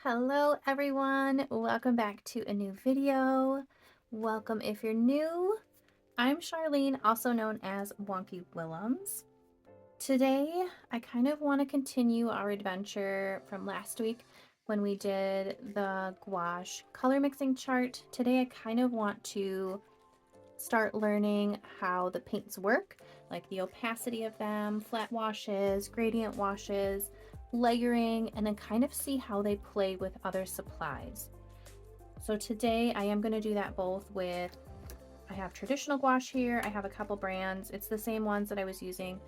Hello everyone, welcome back to a new video. Welcome if you're new. I'm Charlene, also known as Wonky Willems. Today, I kind of want to continue our adventure from last week when we did the gouache color mixing chart. Today, I kind of want to start learning how the paints work, like the opacity of them, flat washes, gradient washes, layering, and then kind of see how they play with other supplies. So today I am going to do that both with, I have traditional gouache here, I have a couple brands. It's the same ones that I was using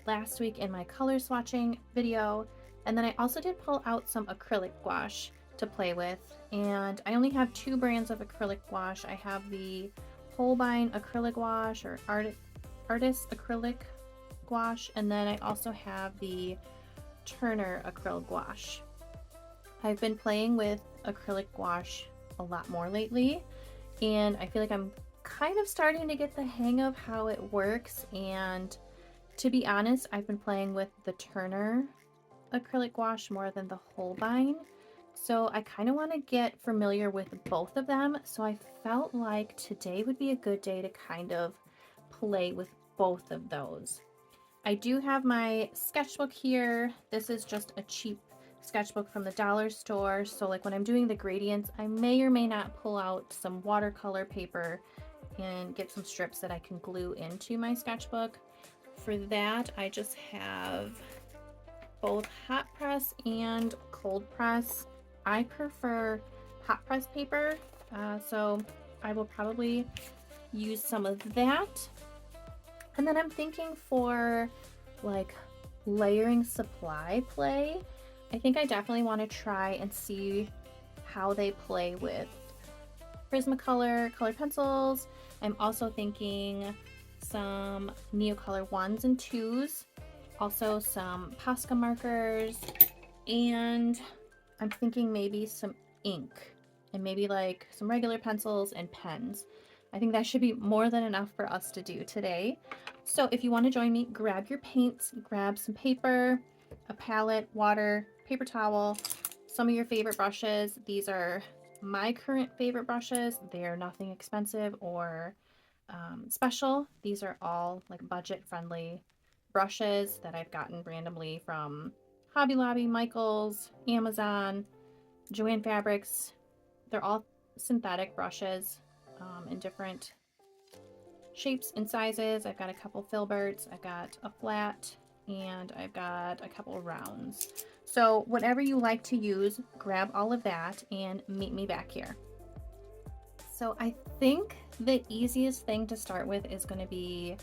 last week in my color swatching video. And then I also did pull out some acrylic gouache to play with. And I only have two brands of acrylic gouache. I have the Holbein Acrylic Gouache or Artist Acrylic Gouache, and then I also have the Turner Acrylic Gouache. I've been playing with acrylic gouache a lot more lately, and I feel like I'm kind of starting to get the hang of how it works. And to be honest, I've been playing with the Turner Acrylic Gouache more than the Holbein. So I kind of want to get familiar with both of them. So I felt like today would be a good day to kind of play with both of those. I do have my sketchbook here. This is just a cheap sketchbook from the dollar store. So like when I'm doing the gradients, I may or may not pull out some watercolor paper and get some strips that I can glue into my sketchbook. For that, I just have both hot press and cold press. I prefer hot press paper, so I will probably use some of that. And then I'm thinking for like layering supply play, I think I definitely want to try and see how they play with Prismacolor colored pencils. I'm also thinking some Neocolor I and IIs, also some Posca markers, and I'm thinking maybe some ink and maybe like some regular pencils and pens. I think that should be more than enough for us to do today. So if you want to join me, grab your paints, grab some paper, a palette, water, paper towel, some of your favorite brushes. These are my current favorite brushes. They are nothing expensive or special. These are all like budget friendly brushes that I've gotten randomly from Hobby Lobby, Michaels, Amazon, Joann Fabrics. They're all synthetic brushes in different shapes and sizes. I've got a couple filberts, I've got a flat, and I've got a couple rounds. So whatever you like to use, grab all of that and meet me back here. So I think the easiest thing to start with is going to be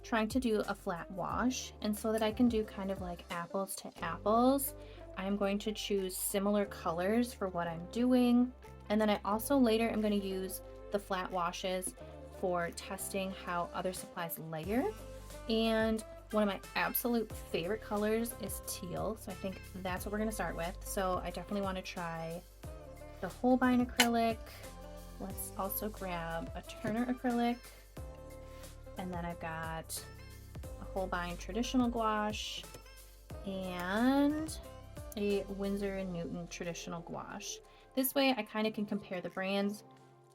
trying to do a flat wash. And so that I can do kind of like apples to apples, I'm going to choose similar colors for what I'm doing. And then I also later am going to use the flat washes for testing how other supplies layer. And one of my absolute favorite colors is teal, so I think that's what we're going to start with. So I definitely want to try the Holbein acrylic. Let's also grab a Turner acrylic, and then I've got a Holbein traditional gouache and a Windsor Newton traditional gouache. This way I kind of can compare the brands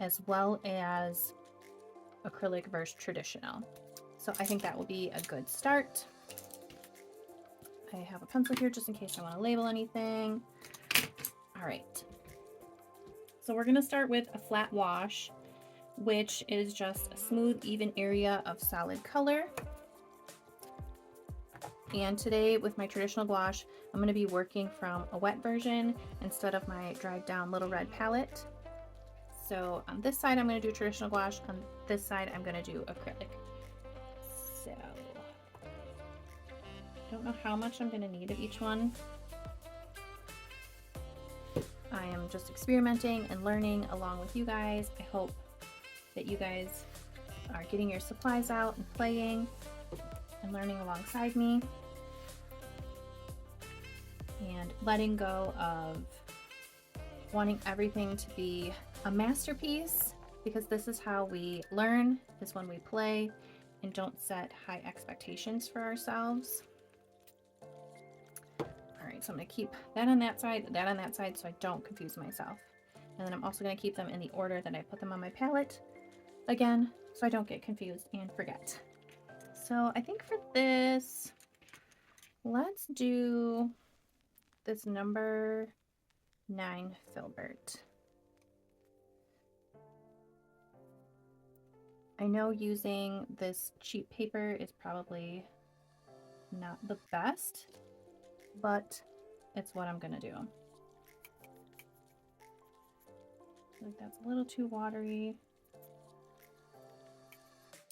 as well as acrylic versus traditional. So I think that will be a good start. I have a pencil here just in case I want to label anything. All right. So we're going to start with a flat wash, which is just a smooth, even area of solid color. And today with my traditional gouache, I'm going to be working from a wet version instead of my dried down little red palette. So on this side, I'm going to do traditional gouache. On this side, I'm going to do acrylic. So I don't know how much I'm going to need of each one. I am just experimenting and learning along with you guys. I hope that you guys are getting your supplies out and playing and learning alongside me and letting go of wanting everything to be a masterpiece, because this is how we learn, is when we play and don't set high expectations for ourselves. All right, so I'm gonna keep that on that side, so I don't confuse myself. And then I'm also gonna keep them in the order that I put them on my palette, again, so I don't get confused and forget. So I think for this, let's do this number 9 filbert. I know using this cheap paper is probably not the best, but it's what I'm gonna do. I feel like that's a little too watery.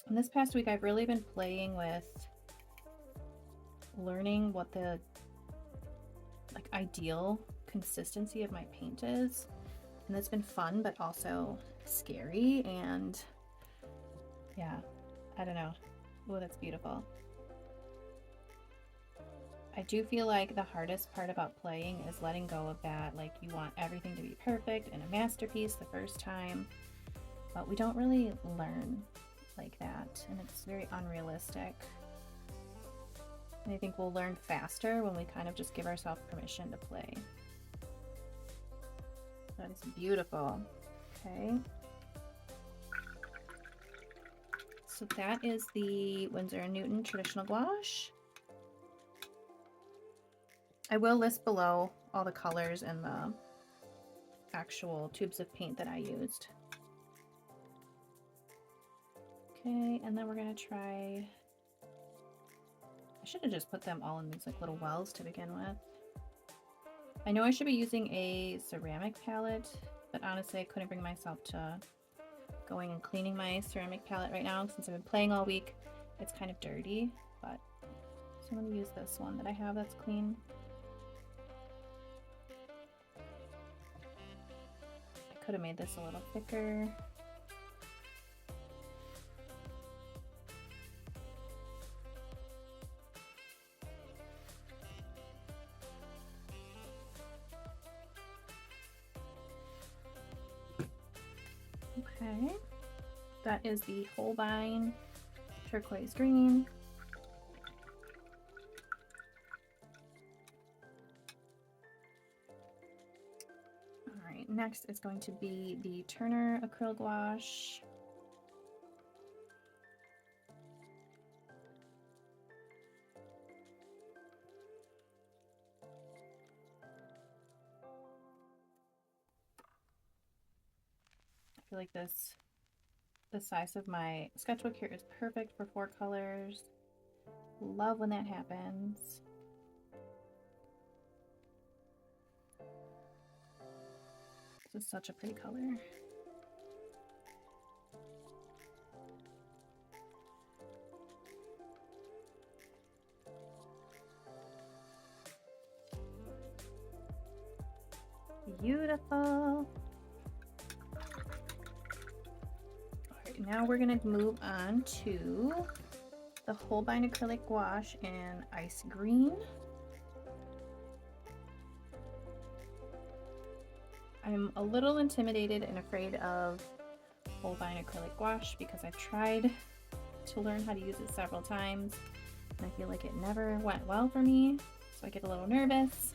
And this past week, I've really been playing with learning what the ideal consistency of my paint is. And that's been fun, but also scary. And yeah, I don't know. Oh, that's beautiful. I do feel like the hardest part about playing is letting go of that. Like, you want everything to be perfect and a masterpiece the first time, but we don't really learn like that, and it's very unrealistic. And I think we'll learn faster when we kind of just give ourselves permission to play. That is beautiful. Okay. So that is the Windsor Newton traditional gouache. I will list below all the colors and the actual tubes of paint that I used. Okay, and then we're gonna try, I should have just put them all in these like little wells to begin with. I know I should be using a ceramic palette, but honestly I couldn't bring myself to going and cleaning my ceramic palette right now since I've been playing all week. It's kind of dirty, but so I'm gonna use this one that I have that's clean. I could have made this a little thicker. Okay, that is the Holbein turquoise green. All right, next is going to be the Turner Acrylic Gouache. I feel like the size of my sketchbook here is perfect for 4 colors. Love when that happens. This is such a pretty color. Beautiful. Now we're going to move on to the Holbein Acrylic Gouache in Ice Green. I'm a little intimidated and afraid of Holbein Acrylic Gouache because I've tried to learn how to use it several times and I feel like it never went well for me, so I get a little nervous.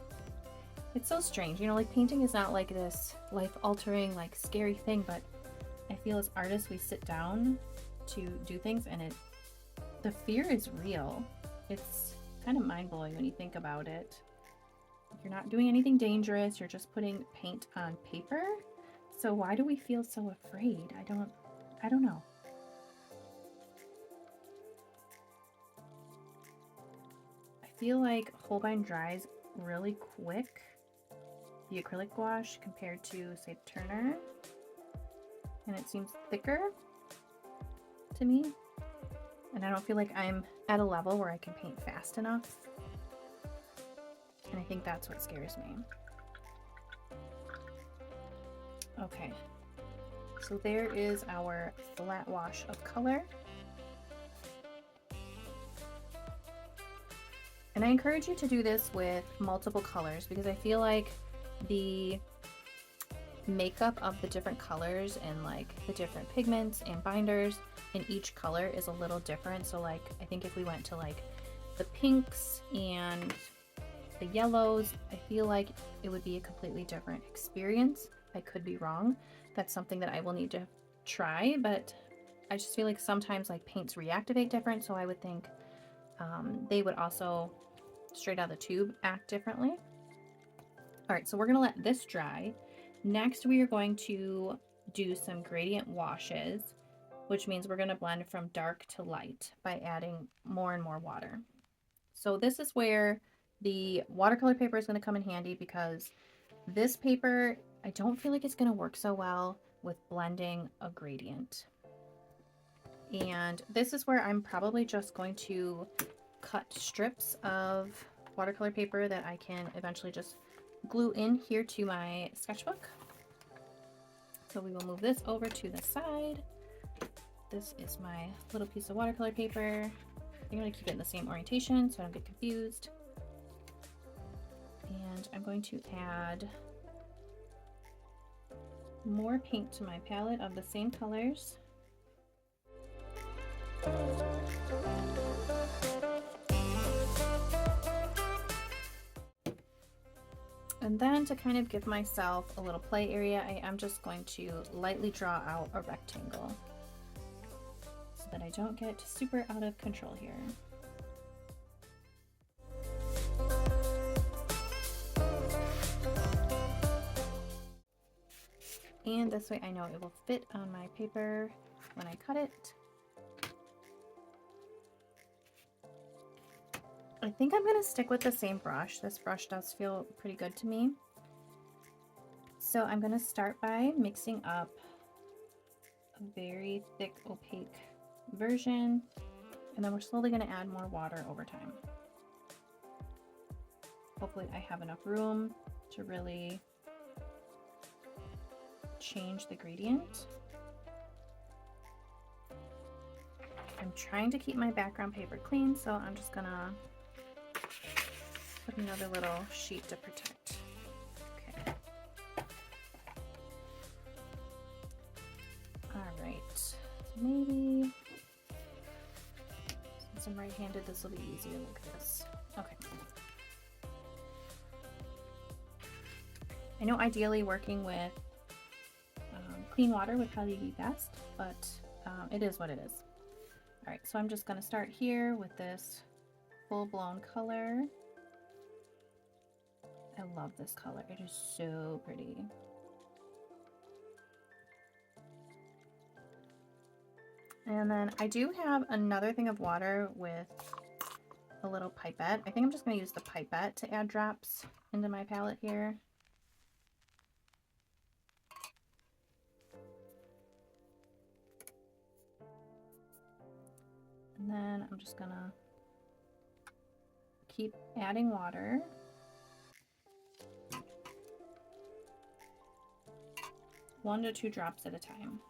It's so strange, you know, like painting is not like this life-altering, like scary thing, but I feel as artists we sit down to do things and the fear is real. It's kind of mind-blowing when you think about it. You're not doing anything dangerous, you're just putting paint on paper. So why do we feel so afraid? I don't know. I feel like Holbein dries really quick, the acrylic gouache, compared to say Turner. And it seems thicker to me, and I don't feel like I'm at a level where I can paint fast enough, and I think that's what scares me. Okay, so there is our flat wash of color, and I encourage you to do this with multiple colors because I feel like the makeup of the different colors and like the different pigments and binders in each color is a little different. So like I think if we went to like the pinks and the yellows, I feel like it would be a completely different experience. I could be wrong. That's something that I will need to try, but I just feel like sometimes like paints reactivate different, so I would think they would also straight out of the tube act differently. All right, so we're gonna let this dry. Next, we are going to do some gradient washes, which means we're gonna blend from dark to light by adding more and more water. So this is where the watercolor paper is gonna come in handy, because this paper, I don't feel like it's gonna work so well with blending a gradient. And this is where I'm probably just going to cut strips of watercolor paper that I can eventually just glue in here to my sketchbook. So we will move this over to the side. This is my little piece of watercolor paper. I'm going to keep it in the same orientation so I don't get confused. And I'm going to add more paint to my palette of the same colors. And then to kind of give myself a little play area, I am just going to lightly draw out a rectangle so that I don't get super out of control here. And this way I know it will fit on my paper when I cut it. I think I'm going to stick with the same brush. This brush does feel pretty good to me. So I'm going to start by mixing up a very thick opaque version, and then we're slowly going to add more water over time. Hopefully I have enough room to really change the gradient. I'm trying to keep my background paper clean, so I'm just gonna put another little sheet to protect. Okay. All right, so maybe since I'm right-handed, this will be easier like this. Okay. I know ideally working with clean water would probably be best, but it is what it is. All right, so I'm just going to start here with this full-blown color. I love this color. It is so pretty. And then I do have another thing of water with a little pipette. I think I'm just going to use the pipette to add drops into my palette here. And then I'm just gonna keep adding water. One to two drops at a time.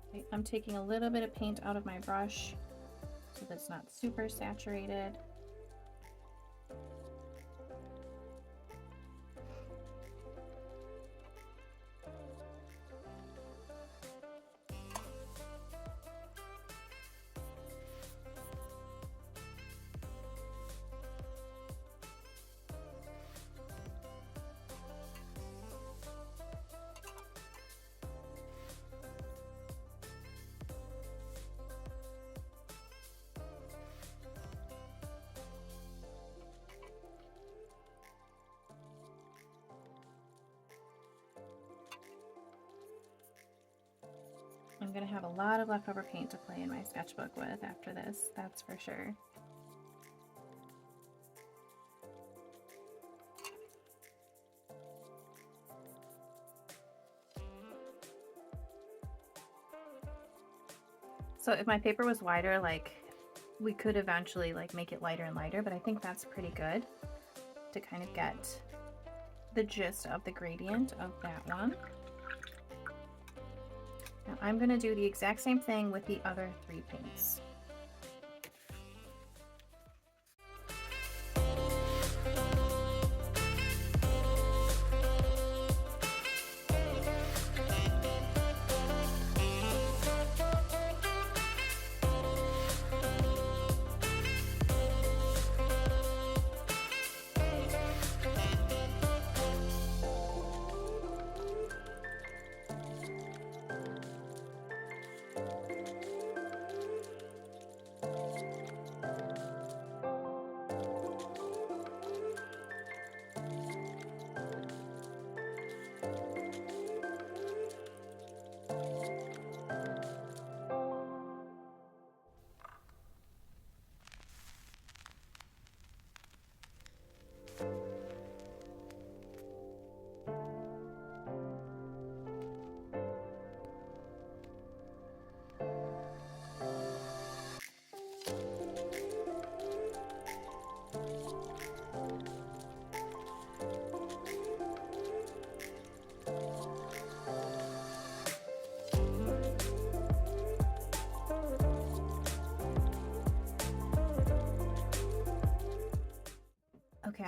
Okay, I'm taking a little bit of paint out of my brush so that it's not super saturated. I'm going to have a lot of leftover paint to play in my sketchbook with after this, that's for sure. So if my paper was wider, like we could eventually like make it lighter and lighter, but I think that's pretty good to kind of get the gist of the gradient of that one. Now I'm going to do the exact same thing with the other three paints.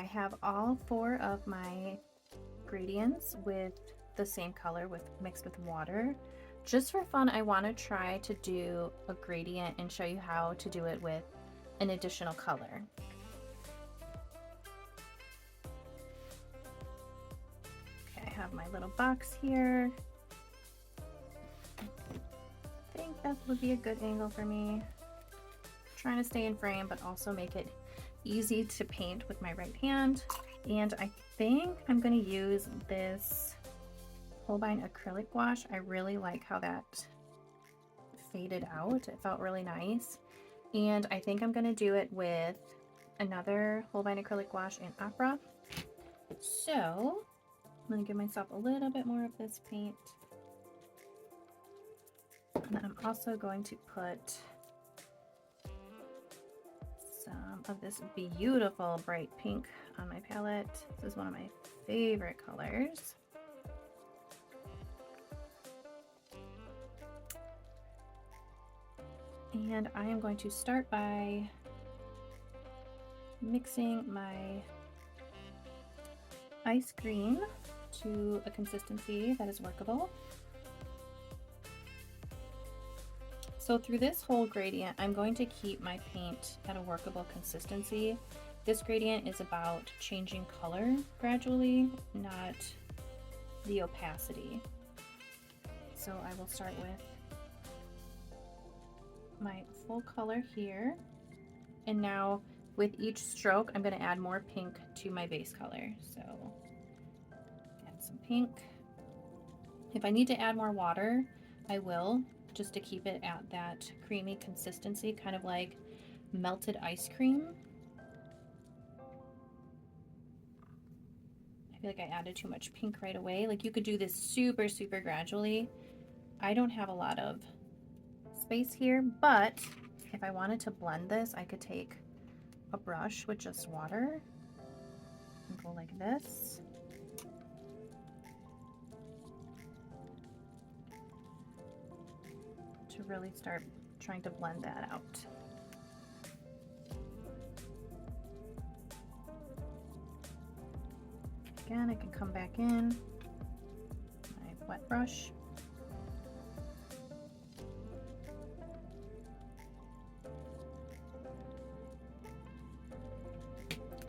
I have all 4 of my gradients with the same color mixed with water. Just for fun, I want to try to do a gradient and show you how to do it with an additional color. Okay, I have my little box here. I think that would be a good angle for me. Trying to stay in frame, but also make it easy to paint with my right hand. And I think I'm going to use this Holbein Acrylic Gouache. I really like how that faded out. It felt really nice. And I think I'm going to do it with another Holbein Acrylic Gouache in Opera. So I'm going to give myself a little bit more of this paint. And I'm also going to put some of this beautiful bright pink on my palette. This is one of my favorite colors. And I am going to start by mixing my ice green to a consistency that is workable. So through this whole gradient, I'm going to keep my paint at a workable consistency. This gradient is about changing color gradually, not the opacity. So I will start with my full color here. And now with each stroke, I'm going to add more pink to my base color. So add some pink. If I need to add more water, I will, just to keep it at that creamy consistency, kind of like melted ice cream. I feel like I added too much pink right away. Like you could do this super, super gradually. I don't have a lot of space here, but if I wanted to blend this, I could take a brush with just water and go like this. To really start trying to blend that out. Again, I can come back in my wet brush.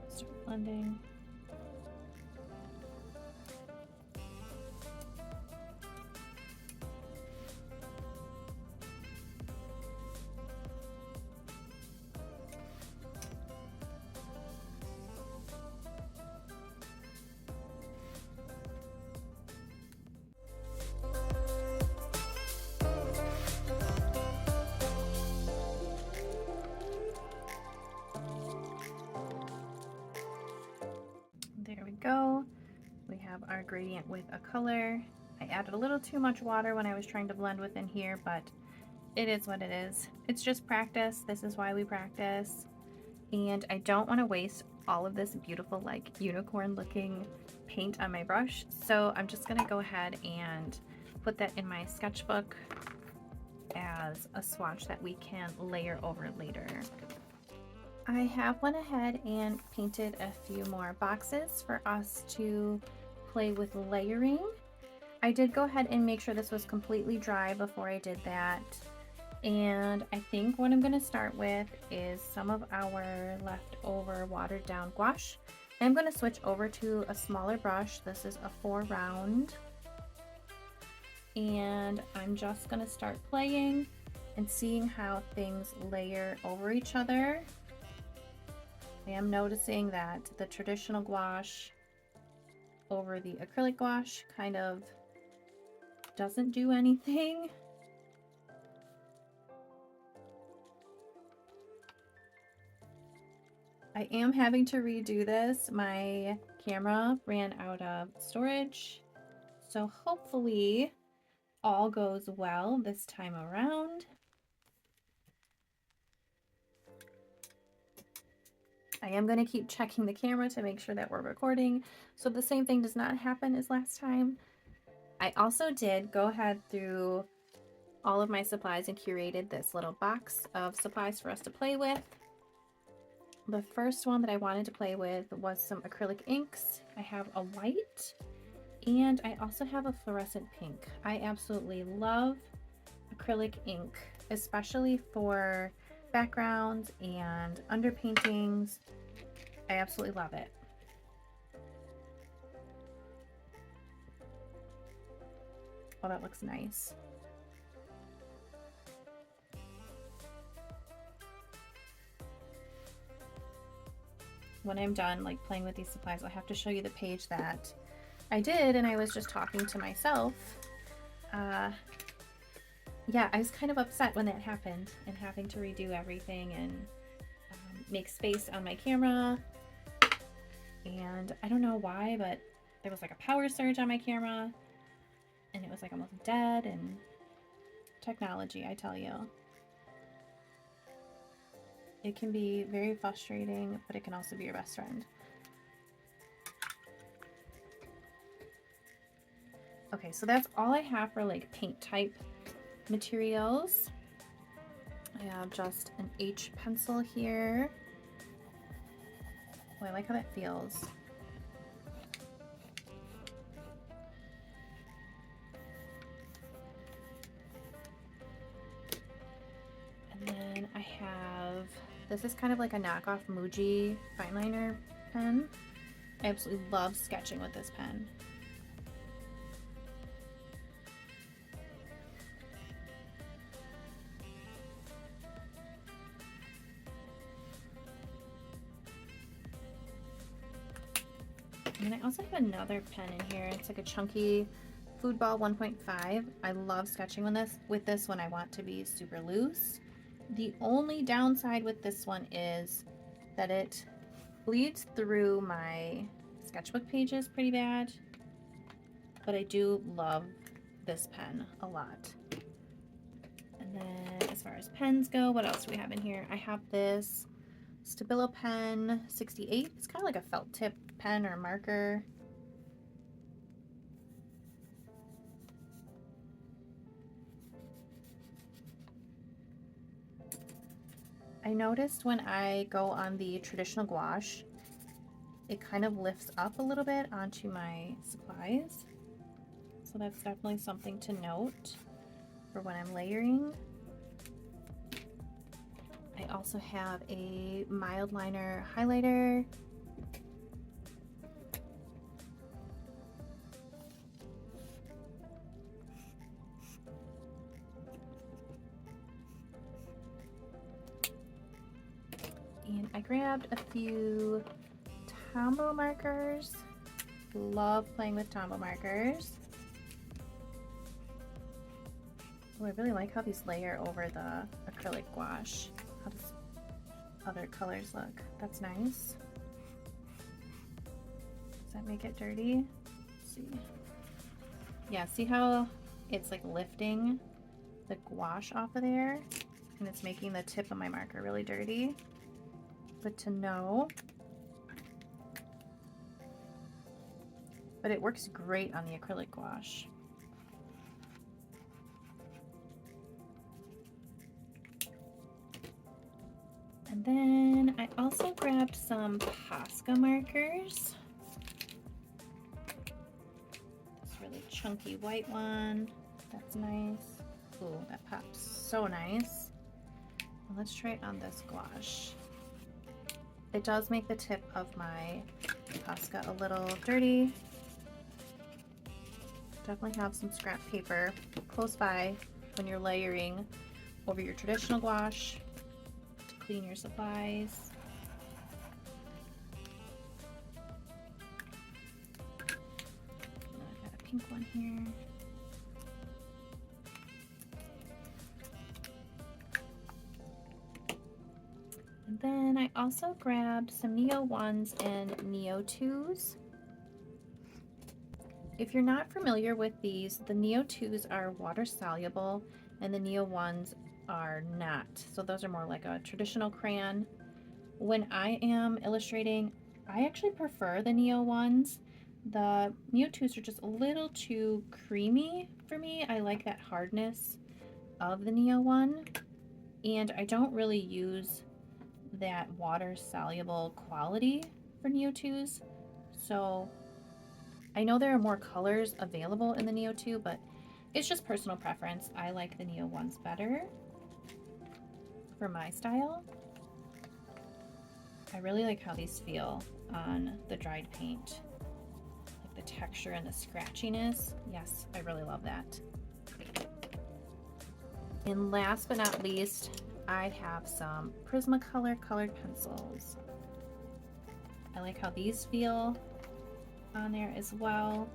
Start blending. There we go. We have our gradient with a color. I added a little too much water when I was trying to blend within here, but it is what it is. It's just practice. This is why we practice. And I don't want to waste all of this beautiful, like unicorn looking paint on my brush. So I'm just gonna go ahead and put that in my sketchbook as a swatch that we can layer over later. I have went ahead and painted a few more boxes for us to play with layering. I did go ahead and make sure this was completely dry before I did that. And I think what I'm going to start with is some of our leftover watered down gouache. I'm going to switch over to a smaller brush. This is a 4 round. And I'm just going to start playing and seeing how things layer over each other. I am noticing that the traditional gouache over the acrylic gouache kind of doesn't do anything. I am having to redo this. My camera ran out of storage, so hopefully all goes well this time around. I am going to keep checking the camera to make sure that we're recording, so the same thing does not happen as last time. I also did go ahead through all of my supplies and curated this little box of supplies for us to play with. The first one that I wanted to play with was some acrylic inks. I have a white and I also have a fluorescent pink. I absolutely love acrylic ink, especially for backgrounds and underpaintings. I absolutely love it. Oh, that looks nice. When I'm done like playing with these supplies, I'll have to show you the page that I did, and I was just talking to myself. Yeah, I was kind of upset when that happened and having to redo everything and make space on my camera. And I don't know why, but there was like a power surge on my camera and it was like almost dead. And technology, I tell you, it can be very frustrating, but it can also be your best friend. Okay, so that's all I have for like paint type materials. I have just an H pencil here. Oh, I like how that feels. And then I have, this is kind of like a knockoff Muji fine liner pen. I absolutely love sketching with this pen. And I also have another pen in here. It's like a chunky Foodball 1.5. I love sketching with this when I want to be super loose. The only downside with this one is that it bleeds through my sketchbook pages pretty bad, but I do love this pen a lot. And then as far as pens go, what else do we have in here? I have this Stabilo pen 68. It's kind of like a felt tip pen or marker. I noticed when I go on the traditional gouache, it kind of lifts up a little bit onto my supplies. So that's definitely something to note for when I'm layering. I also have a mild liner highlighter. And I grabbed a few Tombow markers. Love playing with Tombow markers. Oh, I really like how these layer over the acrylic gouache. How does other colors look? That's nice. Does that make it dirty? Let's see. Yeah, see how it's like lifting the gouache off of there? And it's making the tip of my marker really dirty. Good to know. But it works great on the acrylic gouache. And then I also grabbed some Posca markers. This really chunky white one. That's nice. Ooh, that pops so nice. And let's try it on this gouache. It does make the tip of my Posca a little dirty. Definitely have some scrap paper close by when you're layering over your traditional gouache to clean your supplies. I've got a pink one here. And then I also grabbed some Neo 1s and Neo 2s. If you're not familiar with these, the Neo 2s are water soluble and the Neo 1s are not. So those are more like a traditional crayon. When I am illustrating, I actually prefer the Neo 1s. The Neo 2s are just a little too creamy for me. I like that hardness of the Neo 1. And I don't really use that water soluble quality for Neo 2s. So I know there are more colors available in the Neo 2, but it's just personal preference. I like the Neo 1s better for my style. I really like how these feel on the dried paint. Like the texture and the scratchiness. Yes, I really love that. And last but not least, I have some Prismacolor colored pencils. I like how these feel on there as well.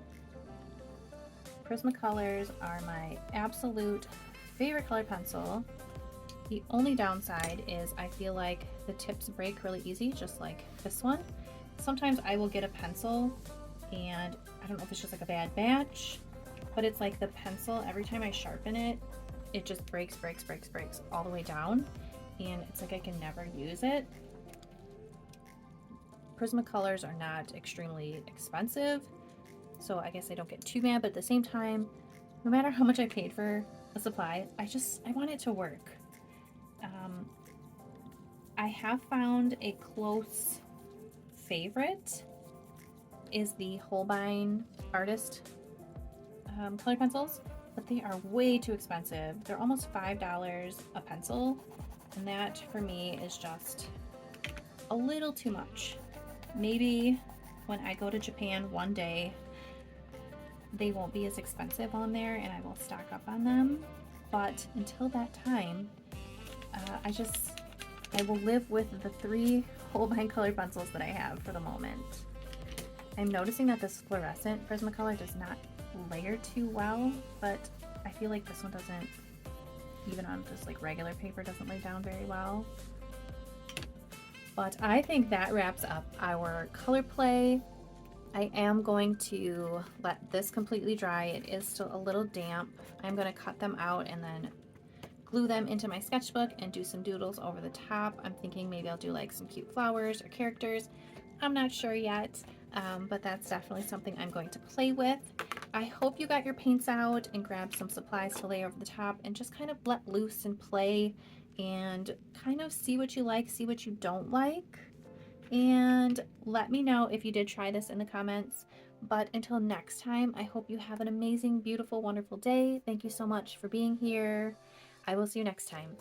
Prismacolors are my absolute favorite colored pencil. The only downside is I feel like the tips break really easy, just like this one. Sometimes I will get a pencil and I don't know if it's just like a bad batch, but it's like the pencil, every time I sharpen it, it just breaks all the way down, and it's like I can never use it. Prismacolors are not extremely expensive, so I guess I don't get too mad, but at the same time, no matter how much I paid for a supply, I want it to work. I have found a close favorite is the Holbein artist color pencils, but they are way too expensive. They're almost $5 a pencil, and that for me is just a little too much. Maybe when I go to Japan one day, they won't be as expensive on there and I will stock up on them. But until that time, I will live with the 3 Holbein colored pencils that I have for the moment. I'm noticing that this fluorescent Prismacolor does not layer too well, but I feel like this one doesn't, even on just like regular paper, doesn't lay down very well. But I think that wraps up our color play. I am going to let this completely dry. It is still a little damp. I'm going to cut them out and then glue them into my sketchbook and do some doodles over the top. I'm thinking maybe I'll do like some cute flowers or characters. I'm not sure yet, but that's definitely something I'm going to play with. I hope you got your paints out and grabbed some supplies to lay over the top and just kind of let loose and play and kind of see what you like, see what you don't like. And let me know if you did try this in the comments. But until next time, I hope you have an amazing, beautiful, wonderful day. Thank you so much for being here. I will see you next time.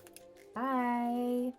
Bye.